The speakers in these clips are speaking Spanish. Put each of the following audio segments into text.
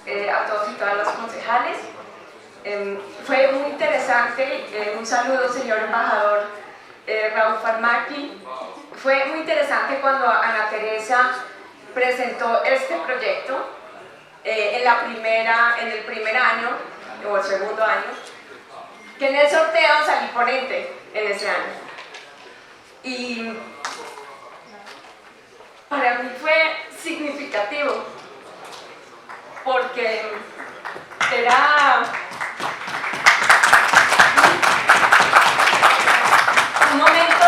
a todos y todas las concejales. Fue muy interesante, un saludo señor embajador Raúl Farmaki. Fue muy interesante cuando Ana Teresa presentó este proyecto en el primer año o el segundo año, que en el sorteo salí ponente en ese año. Y para mí fue significativo porque era un momento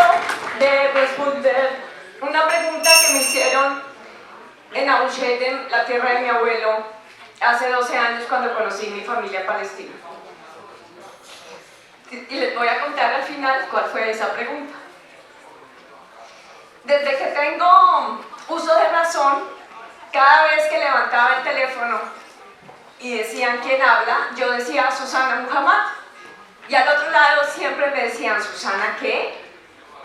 de responder una pregunta que me hicieron en Abu Shedem, la tierra de mi abuelo, hace 12 años cuando conocí mi familia palestina. Y les voy a contar al final cuál fue esa pregunta. Desde que tengo uso de razón, cada vez que levantaba el teléfono y decían quién habla, yo decía Susana Muhammad, y al otro lado siempre me decían Susana ¿qué?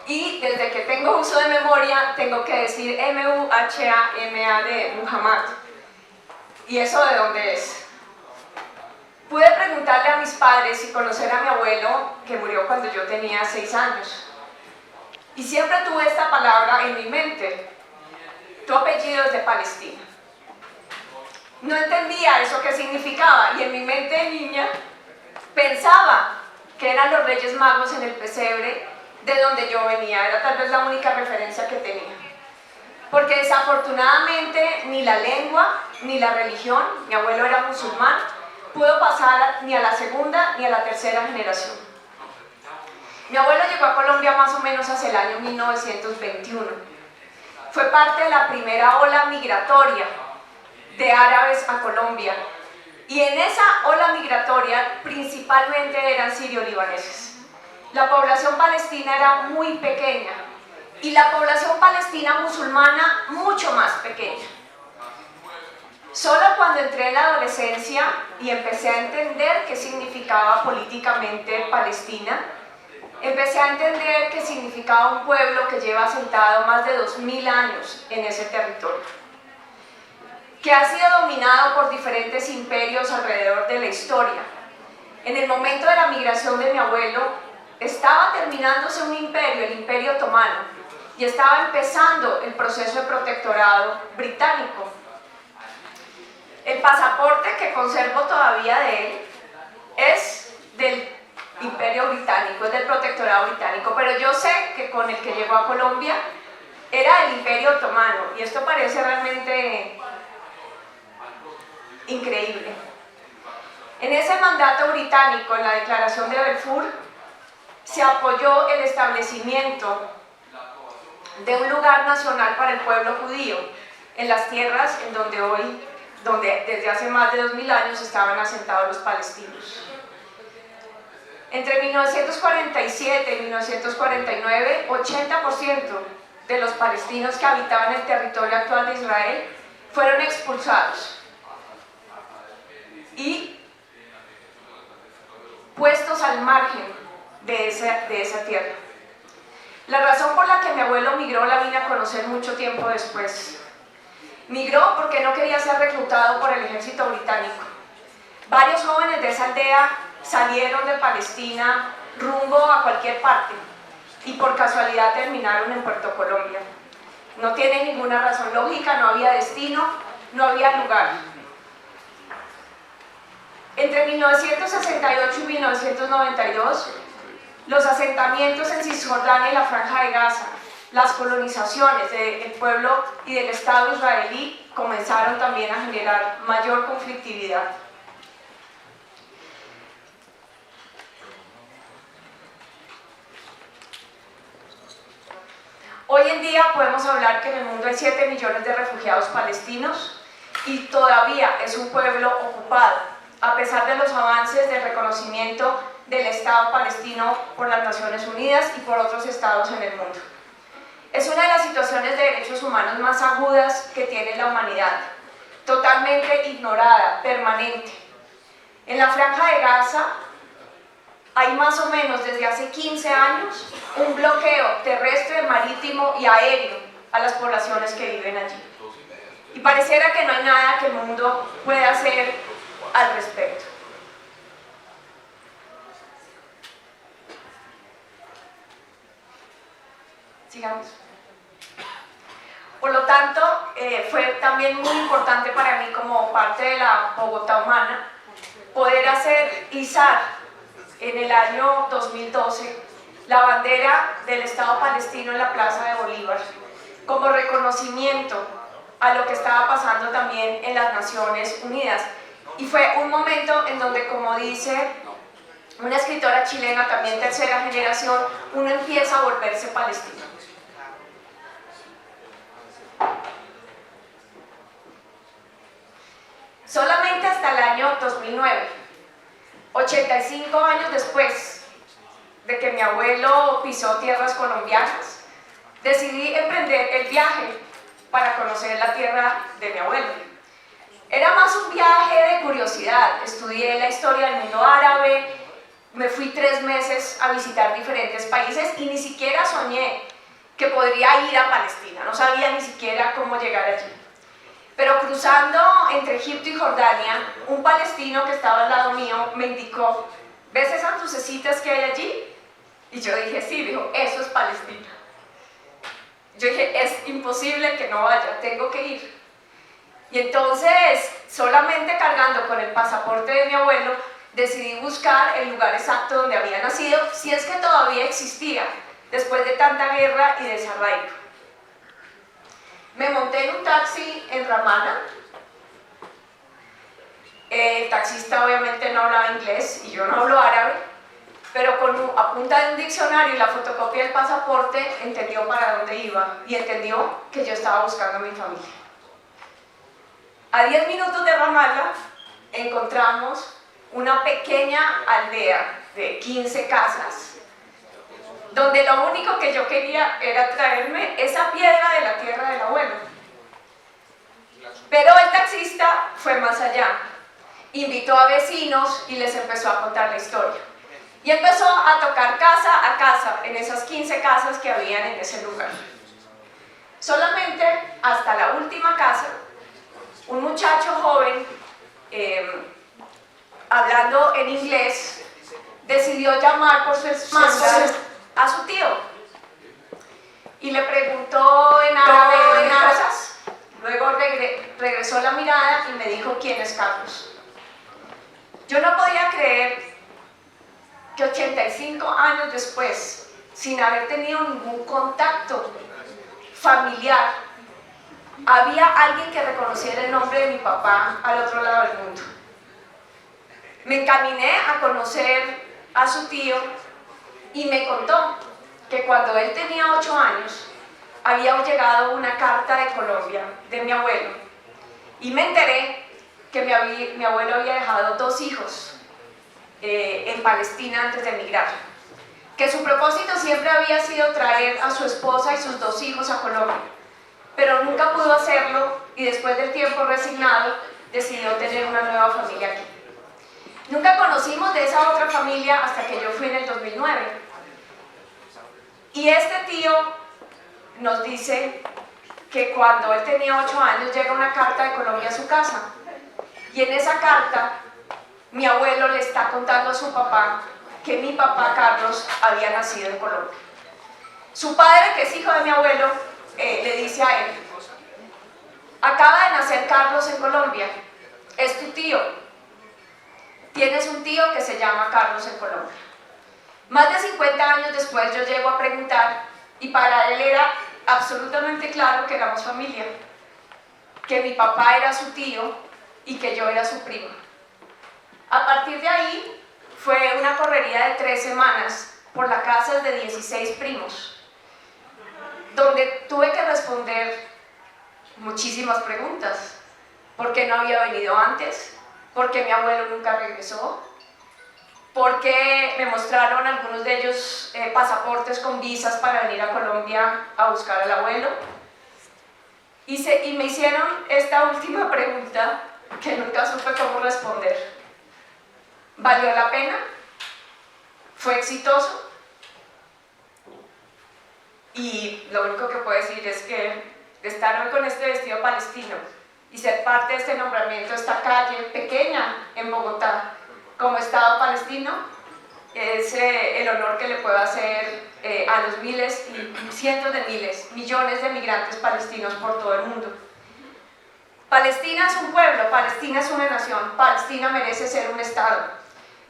Y desde que tengo uso de memoria tengo que decir M-U-H-A-M-A-D, Muhammad. ¿Y eso de dónde es? Pude preguntarle a mis padres y conocer a mi abuelo, que murió cuando yo tenía 6 años. Y siempre tuve esta palabra en mi mente: tu apellido es de Palestina. No entendía eso qué significaba, y en mi mente de niña pensaba que eran los Reyes Magos en el pesebre de donde yo venía. Era tal vez la única referencia que tenía. Porque desafortunadamente ni la lengua ni la religión, mi abuelo era musulmán, pudo pasar ni a la segunda ni a la tercera generación. Mi abuelo llegó a Colombia más o menos hacia el año 1921. Fue parte de la primera ola migratoria de árabes a Colombia. Y en esa ola migratoria principalmente eran sirio-libaneses. La población palestina era muy pequeña y la población palestina musulmana mucho más pequeña. Solo cuando entré en la adolescencia y empecé a entender qué significaba políticamente Palestina, empecé a entender qué significaba un pueblo que lleva asentado más de 2000 años en ese territorio, que ha sido dominado por diferentes imperios alrededor de la historia. En el momento de la migración de mi abuelo, estaba terminándose un imperio, el Imperio Otomano, y estaba empezando el proceso de protectorado británico. El pasaporte que conservo todavía de él es del Imperio Británico, es del protectorado británico, pero yo sé que con el que llegó a Colombia era el Imperio Otomano, y esto parece realmente increíble. En ese mandato británico, en la Declaración de Balfour, se apoyó el establecimiento de un lugar nacional para el pueblo judío en las tierras en donde desde hace más de 2000 años estaban asentados los palestinos. Entre 1947 y 1949, 80% de los palestinos que habitaban el territorio actual de Israel fueron expulsados y puestos al margen de esa tierra. La razón por la que mi abuelo migró la vine a conocer mucho tiempo después. Migró porque no quería ser reclutado por el ejército británico. Varios jóvenes de esa aldea salieron de Palestina rumbo a cualquier parte y por casualidad terminaron en Puerto Colombia. No tiene ninguna razón lógica, no había destino, no había lugar. Entre 1968 y 1992, los asentamientos en Cisjordania y la Franja de Gaza, las colonizaciones del pueblo y del Estado israelí comenzaron también a generar mayor conflictividad. Hoy en día podemos hablar que en el mundo hay 7 millones de refugiados palestinos y todavía es un pueblo ocupado, a pesar de los avances de reconocimiento del Estado palestino por las Naciones Unidas y por otros estados en el mundo. Es una de las situaciones de derechos humanos más agudas que tiene la humanidad, totalmente ignorada, permanente. En la Franja de Gaza hay más o menos desde hace 15 años un bloqueo terrestre, marítimo y aéreo a las poblaciones que viven allí. y pareciera que no hay nada que el mundo pueda hacer al respecto. Sigamos. Por lo tanto, fue también muy importante para mí como parte de la Bogotá Humana poder izar en el año 2012 la bandera del Estado palestino en la Plaza de Bolívar como reconocimiento a lo que estaba pasando también en las Naciones Unidas. Y fue un momento en donde, como dice una escritora chilena, también tercera generación, uno empieza a volverse palestino. Solamente hasta el año 2009, 85 años después de que mi abuelo pisó tierras colombianas, decidí emprender el viaje para conocer la tierra de mi abuelo. Era más un viaje de curiosidad. Estudié la historia del mundo árabe, me fui 3 meses a visitar diferentes países y ni siquiera soñé que podría ir a Palestina, no sabía ni siquiera cómo llegar allí. Pero cruzando entre Egipto y Jordania, un palestino que estaba al lado mío me indicó: ¿ves esas lucecitas que hay allí? Y yo dije, sí. Dijo, eso es Palestina. Yo dije, es imposible que no vaya, tengo que ir. Y entonces, solamente cargando con el pasaporte de mi abuelo, decidí buscar el lugar exacto donde había nacido, si es que todavía existía, después de tanta guerra y desarraigo. Me monté en un taxi en Ramallah. El taxista obviamente no hablaba inglés y yo no hablo árabe, pero a punta de un diccionario y la fotocopia del pasaporte entendió para dónde iba y entendió que yo estaba buscando a mi familia. A 10 minutos de Ramallah encontramos una pequeña aldea de 15 casas, donde lo único que yo quería era traerme esa piedra de la tierra del abuelo. Pero el taxista fue más allá. Invitó a vecinos y les empezó a contar la historia. Y empezó a tocar casa a casa en esas 15 casas que habían en ese lugar. Solamente hasta la última casa, un muchacho joven, hablando en inglés, decidió llamar por su espalda a su tío y le preguntó en árabe cosas. Luego regresó la mirada y me dijo: ¿quién es Carlos? Yo no podía creer que 85 años después, sin haber tenido ningún contacto familiar, había alguien que reconociera el nombre de mi papá al otro lado del mundo. Me encaminé a conocer a su tío y me contó que cuando él tenía 8 años había llegado una carta de Colombia de mi abuelo y me enteré que mi abuelo había dejado 2 hijos en Palestina antes de emigrar, que su propósito siempre había sido traer a su esposa y sus 2 hijos a Colombia, pero nunca pudo hacerlo y después del tiempo resignado decidió tener una nueva familia aquí. Nunca conocimos de esa otra familia hasta que yo fui en el 2009. Y este tío nos dice que cuando él tenía 8 años llega una carta de Colombia a su casa. Y en esa carta, mi abuelo le está contando a su papá que mi papá Carlos había nacido en Colombia. Su padre, que es hijo de mi abuelo, le dice a él: acaba de nacer Carlos en Colombia, es tu tío. Tienes un tío que se llama Carlos en Colombia. Más de 50 años después yo llego a preguntar y para él era absolutamente claro que éramos familia, que mi papá era su tío y que yo era su prima. A partir de ahí fue una correría de 3 semanas por la casa de 16 primos, donde tuve que responder muchísimas preguntas. ¿Por qué no había venido antes? ¿Por qué mi abuelo nunca regresó? ¿Por qué me mostraron algunos de ellos pasaportes con visas para venir a Colombia a buscar al abuelo? Y me hicieron esta última pregunta que nunca supe cómo responder. ¿Valió la pena? ¿Fue exitoso? Y lo único que puedo decir es que estar hoy con este vestido palestino y ser parte de este nombramiento, esta calle pequeña en Bogotá, como Estado palestino, es el honor que le puedo hacer a los miles y cientos de miles, millones de migrantes palestinos por todo el mundo. Palestina es un pueblo, Palestina es una nación, Palestina merece ser un Estado.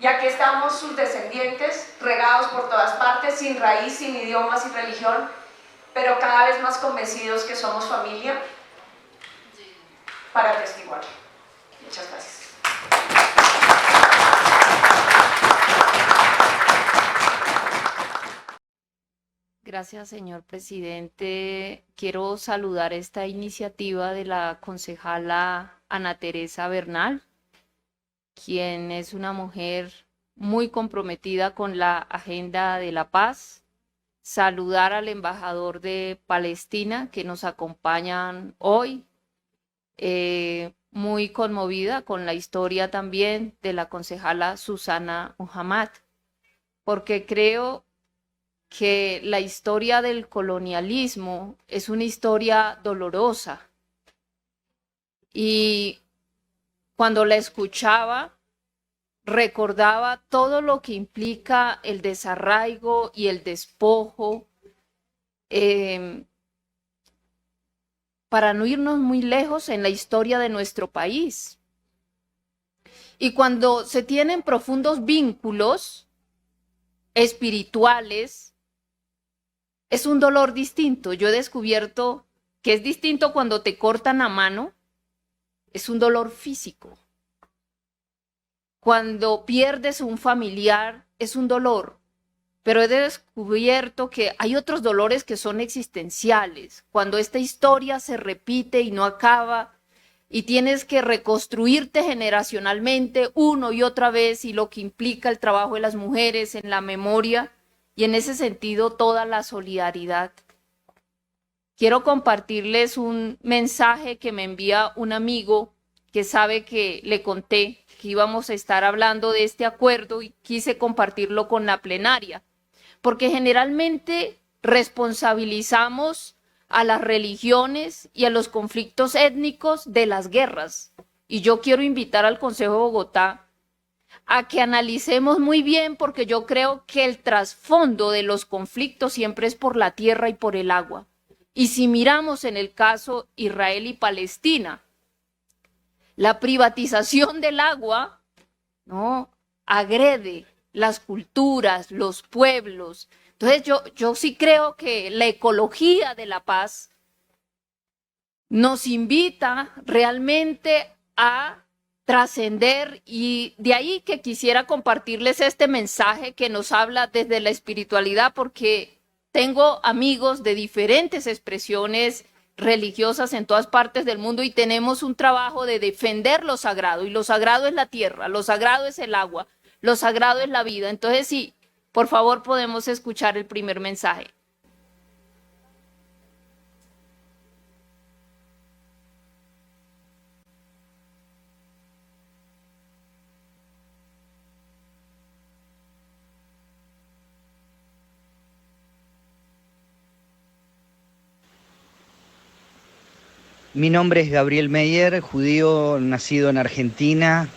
Y aquí estamos sus descendientes, regados por todas partes, sin raíz, sin idioma, sin religión, pero cada vez más convencidos que somos familia para atestiguar. Muchas gracias. Gracias, señor presidente. Quiero saludar esta iniciativa de la concejala Ana Teresa Bernal, quien es una mujer muy comprometida con la agenda de la paz. Saludar al embajador de Palestina que nos acompañan hoy. Muy conmovida con la historia también de la concejala Susana Muhammad, porque creo que la historia del colonialismo es una historia dolorosa. Y cuando la escuchaba, recordaba todo lo que implica el desarraigo y el despojo, para no irnos muy lejos en la historia de nuestro país. Y cuando se tienen profundos vínculos espirituales, es un dolor distinto. Yo he descubierto que es distinto cuando te cortan a mano, es un dolor físico. Cuando pierdes un familiar, es un dolor. Pero he descubierto que hay otros dolores que son existenciales. Cuando esta historia se repite y no acaba, y tienes que reconstruirte generacionalmente uno y otra vez, y lo que implica el trabajo de las mujeres en la memoria, y en ese sentido toda la solidaridad. Quiero compartirles un mensaje que me envía un amigo que sabe que le conté que íbamos a estar hablando de este acuerdo y quise compartirlo con la plenaria, porque generalmente responsabilizamos a las religiones y a los conflictos étnicos de las guerras. Y yo quiero invitar al Consejo de Bogotá a que analicemos muy bien, porque yo creo que el trasfondo de los conflictos siempre es por la tierra y por el agua. Y si miramos en el caso Israel y Palestina, la privatización del agua, ¿no?, agrede las culturas, los pueblos. Entonces yo sí creo que la ecología de la paz nos invita realmente a trascender, y de ahí que quisiera compartirles este mensaje que nos habla desde la espiritualidad, porque tengo amigos de diferentes expresiones religiosas en todas partes del mundo y tenemos un trabajo de defender lo sagrado, y lo sagrado es la tierra, lo sagrado es el agua, lo sagrado es la vida. Entonces, sí, por favor, podemos escuchar el primer mensaje. Mi nombre es Gabriel Meyer, judío nacido en Argentina,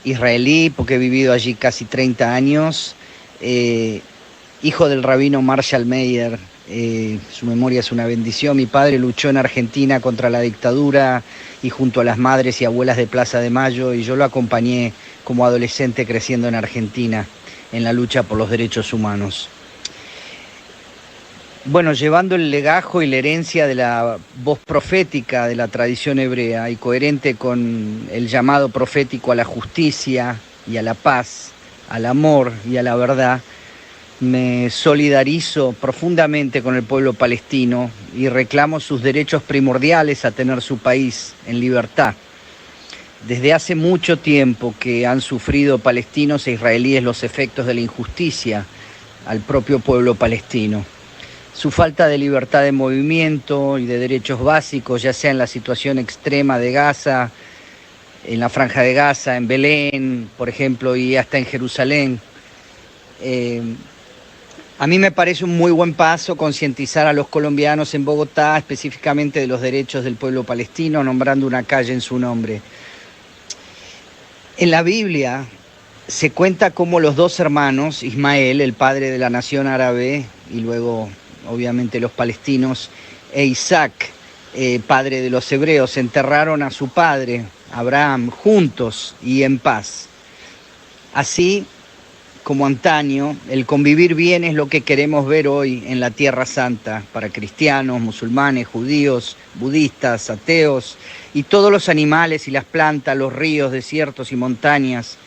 israelí porque he vivido allí casi 30 años, hijo del rabino Marshall Meyer. Su memoria es una bendición. Mi padre luchó en Argentina contra la dictadura y junto a las madres y abuelas de Plaza de Mayo, y yo lo acompañé como adolescente creciendo en Argentina en la lucha por los derechos humanos. Bueno, llevando el legajo y la herencia de la voz profética de la tradición hebrea y coherente con el llamado profético a la justicia y a la paz, al amor y a la verdad, me solidarizo profundamente con el pueblo palestino y reclamo sus derechos primordiales a tener su país en libertad. Desde hace mucho tiempo que han sufrido palestinos e israelíes los efectos de la injusticia al propio pueblo palestino. Su falta de libertad de movimiento y de derechos básicos, ya sea en la situación extrema de Gaza, en la Franja de Gaza, en Belén, por ejemplo, y hasta en Jerusalén, A mí me parece un muy buen paso concientizar a los colombianos en Bogotá, específicamente de los derechos del pueblo palestino, nombrando una calle en su nombre. En la Biblia se cuenta cómo los dos hermanos, Ismael, el padre de la nación árabe, y luego obviamente los palestinos, e Isaac, padre de los hebreos, enterraron a su padre, Abraham, juntos y en paz. Así como antaño, el convivir bien es lo que queremos ver hoy en la Tierra Santa para cristianos, musulmanes, judíos, budistas, ateos y todos los animales y las plantas, los ríos, desiertos y montañas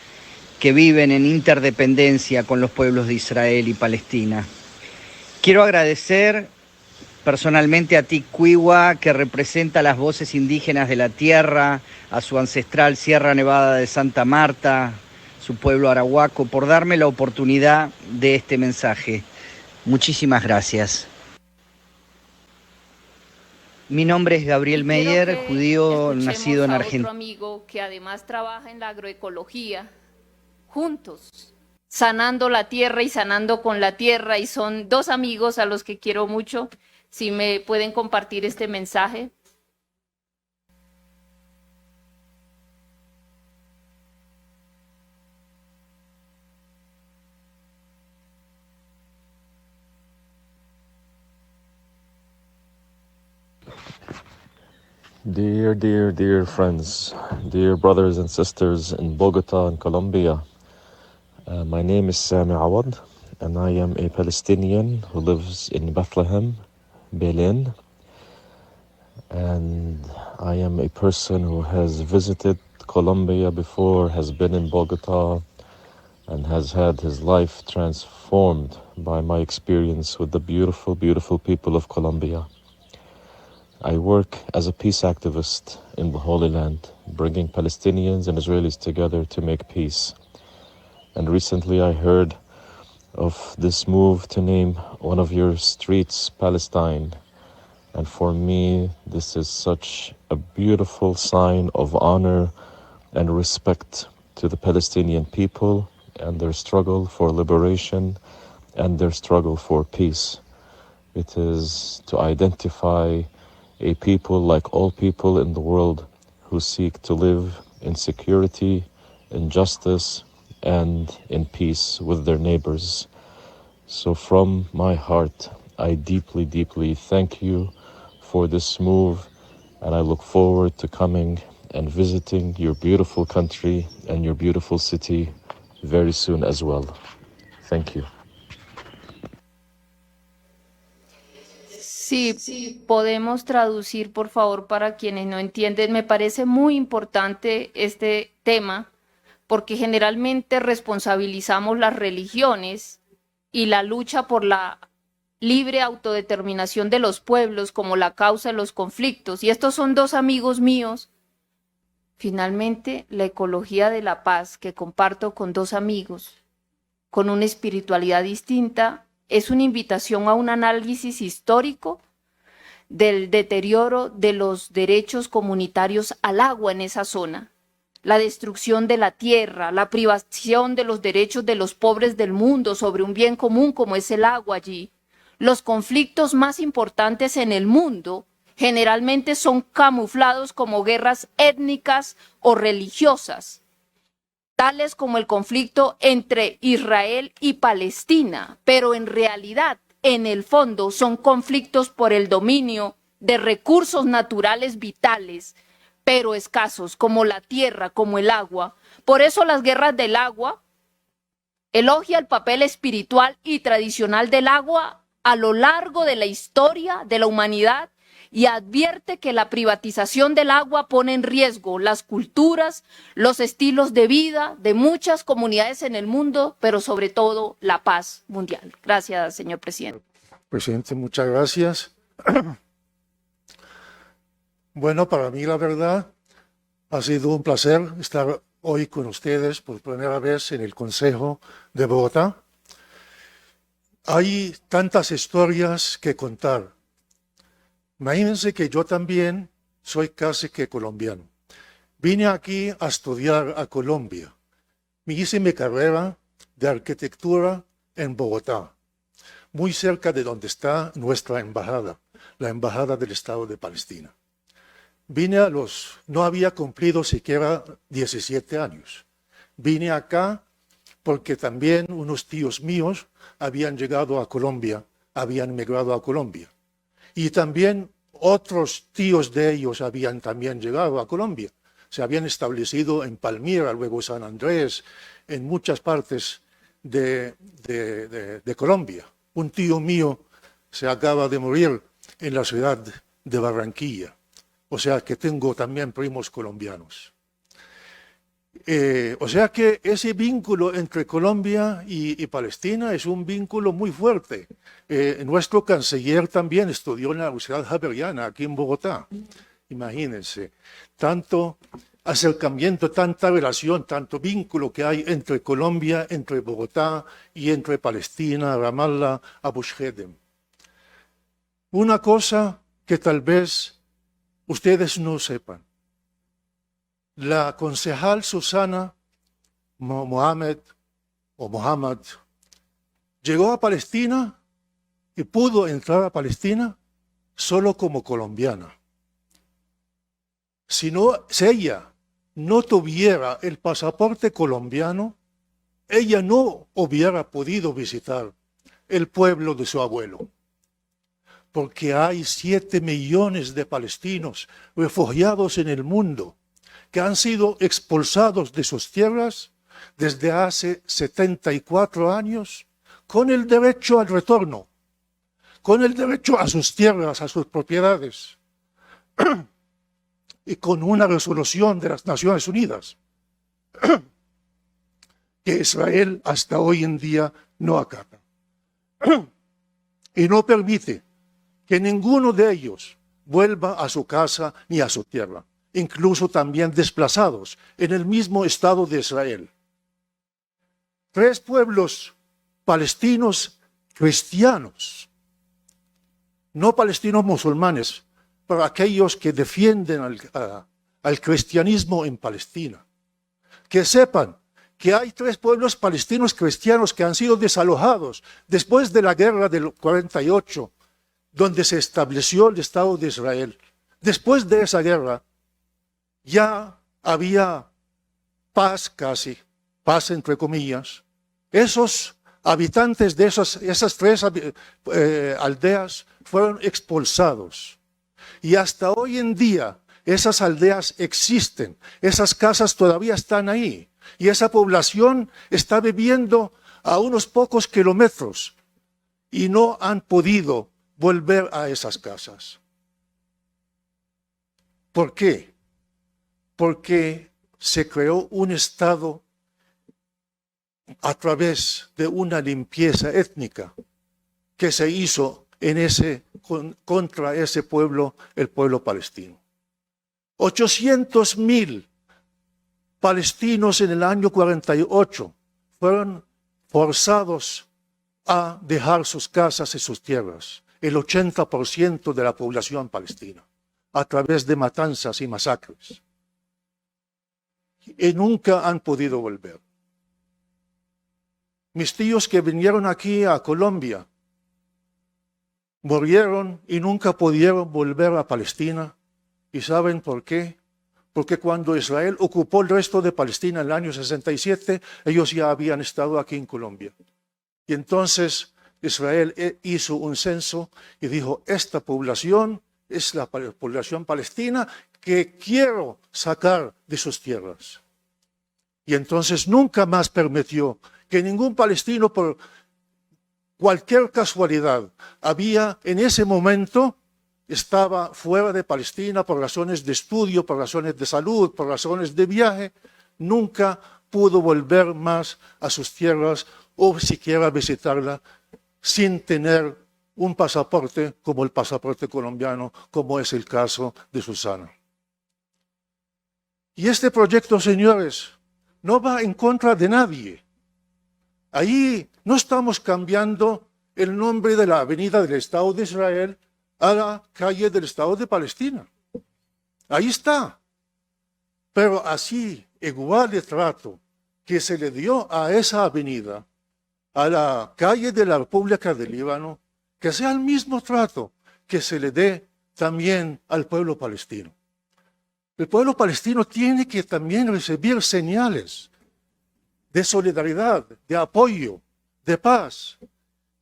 que viven en interdependencia con los pueblos de Israel y Palestina. Quiero agradecer personalmente a Ticwiwa, que representa las voces indígenas de la tierra, a su ancestral Sierra Nevada de Santa Marta, su pueblo arahuaco, por darme la oportunidad de este mensaje. Muchísimas gracias. Mi nombre es Gabriel Meyer, judío nacido en Argentina. Otro amigo que además trabaja en la agroecología, juntos, sanando la tierra y sanando con la tierra, y son dos amigos a los que quiero mucho. Si me pueden compartir este mensaje. Dear friends, dear brothers and sisters in Bogota and Colombia, my name is Sami Awad, and I am a Palestinian who lives in Bethlehem, Berlin, and I am a person who has visited Colombia before, has been in Bogota, and has had his life transformed by my experience with the beautiful, beautiful people of Colombia. I work as a peace activist in the Holy Land, bringing Palestinians and Israelis together to make peace. And recently I heard of this move to name one of your streets Palestine. And for me, this is such a beautiful sign of honor and respect to the Palestinian people and their struggle for liberation and their struggle for peace. It is to identify a people like all people in the world who seek to live in security, in justice, and in peace with their neighbors. So from my heart, I deeply, deeply thank you for this move, and I look forward to coming and visiting your beautiful country and your beautiful city very soon as well. Thank you. Sí, podemos traducir, por favor, para quienes no entienden. Me parece muy importante este tema porque generalmente responsabilizamos las religiones y la lucha por la libre autodeterminación de los pueblos como la causa de los conflictos. Y estos son dos amigos míos. Finalmente, la ecología de la paz que comparto con dos amigos, con una espiritualidad distinta, es una invitación a un análisis histórico del deterioro de los derechos comunitarios al agua en esa zona, la destrucción de la tierra, la privación de los derechos de los pobres del mundo sobre un bien común como es el agua allí. Los conflictos más importantes en el mundo generalmente son camuflados como guerras étnicas o religiosas, tales como el conflicto entre Israel y Palestina, pero en realidad, en el fondo, son conflictos por el dominio de recursos naturales vitales, pero escasos, como la tierra, como el agua. Por eso las guerras del agua elogia el papel espiritual y tradicional del agua a lo largo de la historia de la humanidad y advierte que la privatización del agua pone en riesgo las culturas, los estilos de vida de muchas comunidades en el mundo, pero sobre todo la paz mundial. Gracias, señor presidente. Presidente, muchas gracias. Bueno, para mí la verdad ha sido un placer estar hoy con ustedes por primera vez en el Consejo de Bogotá. Hay tantas historias que contar. Imagínense que yo también soy casi que colombiano. Vine aquí a estudiar a Colombia. Me hice mi carrera de arquitectura en Bogotá. muy cerca de donde está nuestra embajada, la embajada del Estado de Palestina. Vine no había cumplido siquiera 17 años. Vine acá porque también unos tíos míos habían llegado a Colombia, habían emigrado a Colombia. Y también otros tíos de ellos habían también llegado a Colombia. Se habían establecido en Palmira, luego San Andrés, en muchas partes de Colombia. Un tío mío se acaba de morir en la ciudad de Barranquilla. O sea que tengo también primos colombianos. O sea que ese vínculo entre Colombia y Palestina es un vínculo muy fuerte. Nuestro canciller también estudió en la Universidad Javeriana, aquí en Bogotá. Imagínense, tanto acercamiento, tanta relación, tanto vínculo que hay entre Colombia, entre Bogotá y entre Palestina, Ramallah, Abu Shedem. Una cosa que tal vez ustedes no sepan. La concejal Susana Mohamed llegó a Palestina y pudo entrar a Palestina solo como colombiana. Si ella no tuviera el pasaporte colombiano, ella no hubiera podido visitar el pueblo de su abuelo. Porque hay 7 millones de palestinos refugiados en el mundo que han sido expulsados de sus tierras desde hace 74 años con el derecho al retorno, con el derecho a sus tierras, a sus propiedades, y con una resolución de las Naciones Unidas que Israel hasta hoy en día no acata. Y no permite que ninguno de ellos vuelva a su casa ni a su tierra, incluso también desplazados en el mismo Estado de Israel. 3 pueblos palestinos cristianos, no palestinos musulmanes, para aquellos que defienden al cristianismo en Palestina. Que sepan que hay 3 pueblos palestinos cristianos que han sido desalojados después de la guerra del 48, donde se estableció el Estado de Israel. Después de esa guerra, ya había paz casi, paz entre comillas. Esos habitantes de esas 3 aldeas fueron expulsados. Y hasta hoy en día esas aldeas existen, esas casas todavía están ahí. Y esa población está viviendo a unos pocos kilómetros y no han podido volver a esas casas. ¿Por qué? Porque se creó un Estado a través de una limpieza étnica que se hizo contra ese pueblo, el pueblo palestino. 800,000 palestinos en el año 48 fueron forzados a dejar sus casas y sus tierras, el 80% de la población palestina, a través de matanzas y masacres. Y nunca han podido volver. Mis tíos que vinieron aquí a Colombia murieron y nunca pudieron volver a Palestina. ¿Y saben por qué? Porque cuando Israel ocupó el resto de Palestina en el año 67, ellos ya habían estado aquí en Colombia. Y entonces Israel hizo un censo y dijo, esta población es la población palestina que quiero sacar de sus tierras. Y entonces nunca más permitió que ningún palestino, por cualquier casualidad, en ese momento estaba fuera de Palestina por razones de estudio, por razones de salud, por razones de viaje, nunca pudo volver más a sus tierras o siquiera visitarla sin tener un pasaporte como el pasaporte colombiano, como es el caso de Susana. Y este proyecto, señores, no va en contra de nadie. Ahí no estamos cambiando el nombre de la avenida del Estado de Israel a la calle del Estado de Palestina. Ahí está. Pero así, igual de trato que se le dio a esa avenida, a la calle de la República del Líbano, que sea el mismo trato que se le dé también al pueblo palestino. El pueblo palestino tiene que también recibir señales de solidaridad, de apoyo, de paz,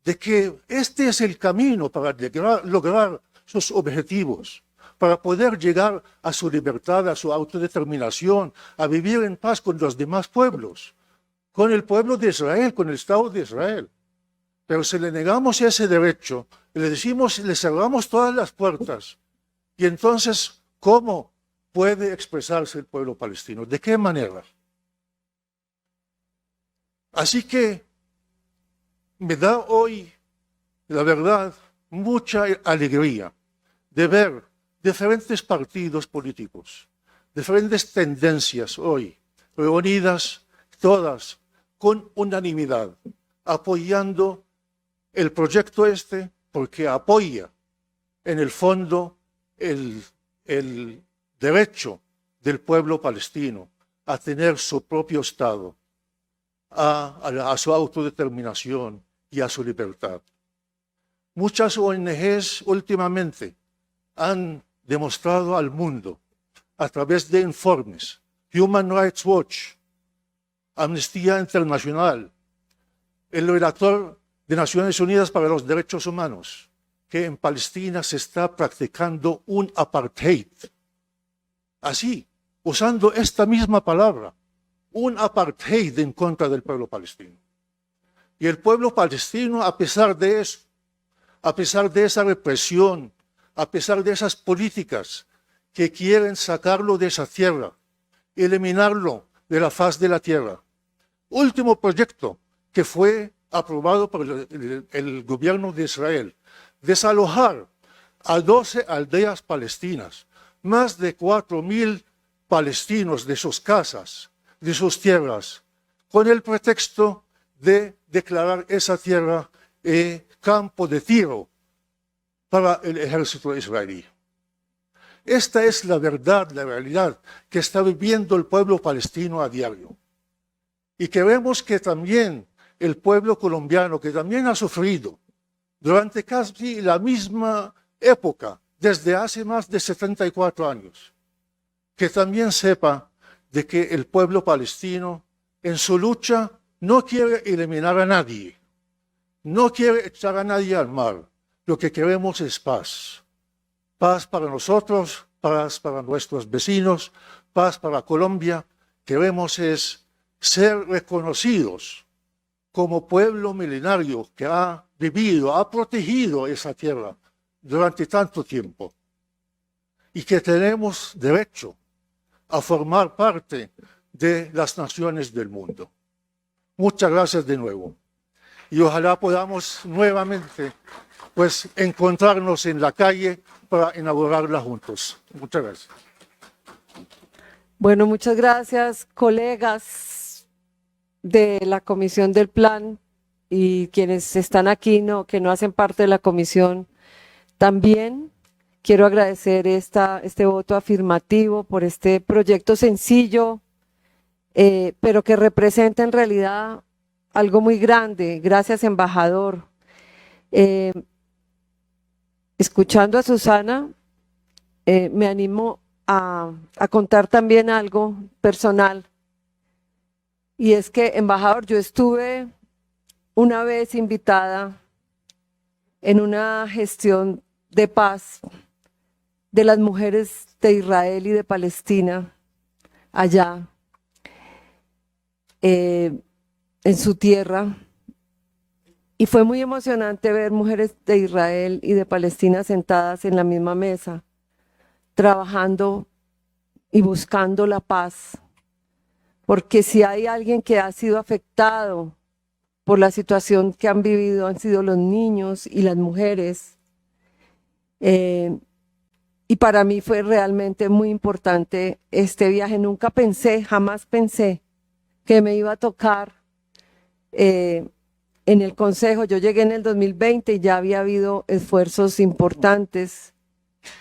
de que este es el camino para lograr sus objetivos, para poder llegar a su libertad, a su autodeterminación, a vivir en paz con los demás pueblos, con el pueblo de Israel, con el Estado de Israel. Pero si le negamos ese derecho, le decimos, le cerramos todas las puertas, y entonces, ¿cómo puede expresarse el pueblo palestino? ¿De qué manera? Así que me da hoy, la verdad, mucha alegría de ver diferentes partidos políticos, diferentes tendencias hoy, reunidas todas con unanimidad, apoyando el proyecto este, porque apoya en el fondo el derecho del pueblo palestino a tener su propio Estado, a su autodeterminación y a su libertad. Muchas ONGs últimamente han demostrado al mundo, a través de informes, Human Rights Watch, Amnistía Internacional, el relator de Naciones Unidas para los Derechos Humanos, que en Palestina se está practicando un apartheid. Así, usando esta misma palabra, un apartheid en contra del pueblo palestino. Y el pueblo palestino, a pesar de eso, a pesar de esa represión, a pesar de esas políticas que quieren sacarlo de esa tierra, eliminarlo de la faz de la tierra. Último proyecto que fue aprobado por el gobierno de Israel, desalojar a 12 aldeas palestinas, más de 4.000 palestinos de sus casas, de sus tierras, con el pretexto de declarar esa tierra campo de tiro para el ejército israelí. Esta es la verdad, la realidad que está viviendo el pueblo palestino a diario. Y que vemos que también el pueblo colombiano, que también ha sufrido durante casi la misma época, desde hace más de 74 años, que también sepa de que el pueblo palestino en su lucha no quiere eliminar a nadie, no quiere echar a nadie al mar. Lo que queremos es paz. Paz para nosotros, paz para nuestros vecinos, paz para Colombia. Queremos es ser reconocidos como pueblo milenario que ha vivido, ha protegido esa tierra durante tanto tiempo y que tenemos derecho a formar parte de las naciones del mundo. Muchas gracias de nuevo y ojalá podamos nuevamente pues encontrarnos en la calle para inaugurarla juntos. Muchas gracias. Bueno, muchas gracias, colegas de la Comisión del Plan y quienes están aquí, que no hacen parte de la comisión. También quiero agradecer este voto afirmativo por este proyecto sencillo, pero que representa en realidad algo muy grande. Gracias, embajador. Escuchando a Susana, me animo a contar también algo personal. Y es que, embajador, yo estuve una vez invitada en una gestión de paz de las mujeres de Israel y de Palestina, allá, en su tierra. Y fue muy emocionante ver mujeres de Israel y de Palestina sentadas en la misma mesa, trabajando y buscando la paz. Porque si hay alguien que ha sido afectado por la situación que han vivido, han sido los niños y las mujeres. Y para mí fue realmente muy importante este viaje. Nunca pensé, jamás pensé que me iba a tocar en el Consejo. Yo llegué en el 2020 y ya había habido esfuerzos importantes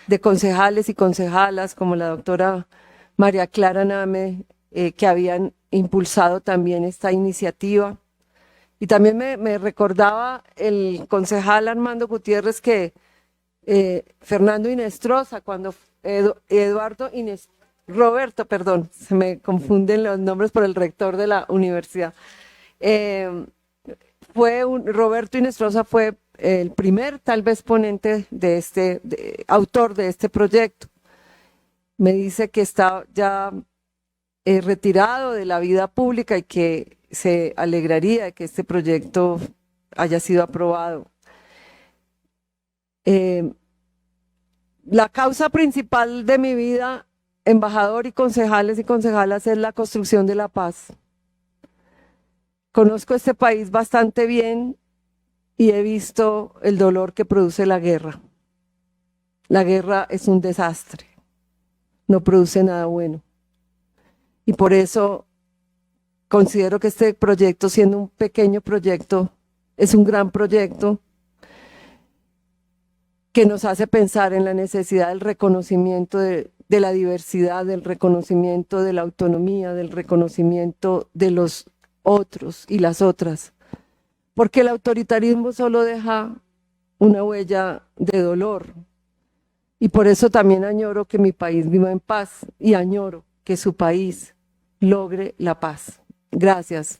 de concejales y concejalas como la doctora María Clara Name, que habían impulsado también esta iniciativa. Y también me recordaba el concejal Armando Gutiérrez que Fernando Inestrosa, cuando Roberto, perdón, se me confunden los nombres por el rector de la universidad. Roberto Inestrosa fue el primer, tal vez, ponente de autor de este proyecto. Me dice que está ya retirado de la vida pública y que se alegraría de que este proyecto haya sido aprobado. La causa principal de mi vida, embajador y concejales y concejalas, es la construcción de la paz. Conozco este país bastante bien y he visto el dolor que produce la guerra. La guerra es un desastre, no produce nada bueno. Y por eso considero que este proyecto, siendo un pequeño proyecto, es un gran proyecto que nos hace pensar en la necesidad del reconocimiento de la diversidad, del reconocimiento de la autonomía, del reconocimiento de los otros y las otras. Porque el autoritarismo solo deja una huella de dolor. Y por eso también añoro que mi país viva en paz y añoro que su país logre la paz. Gracias.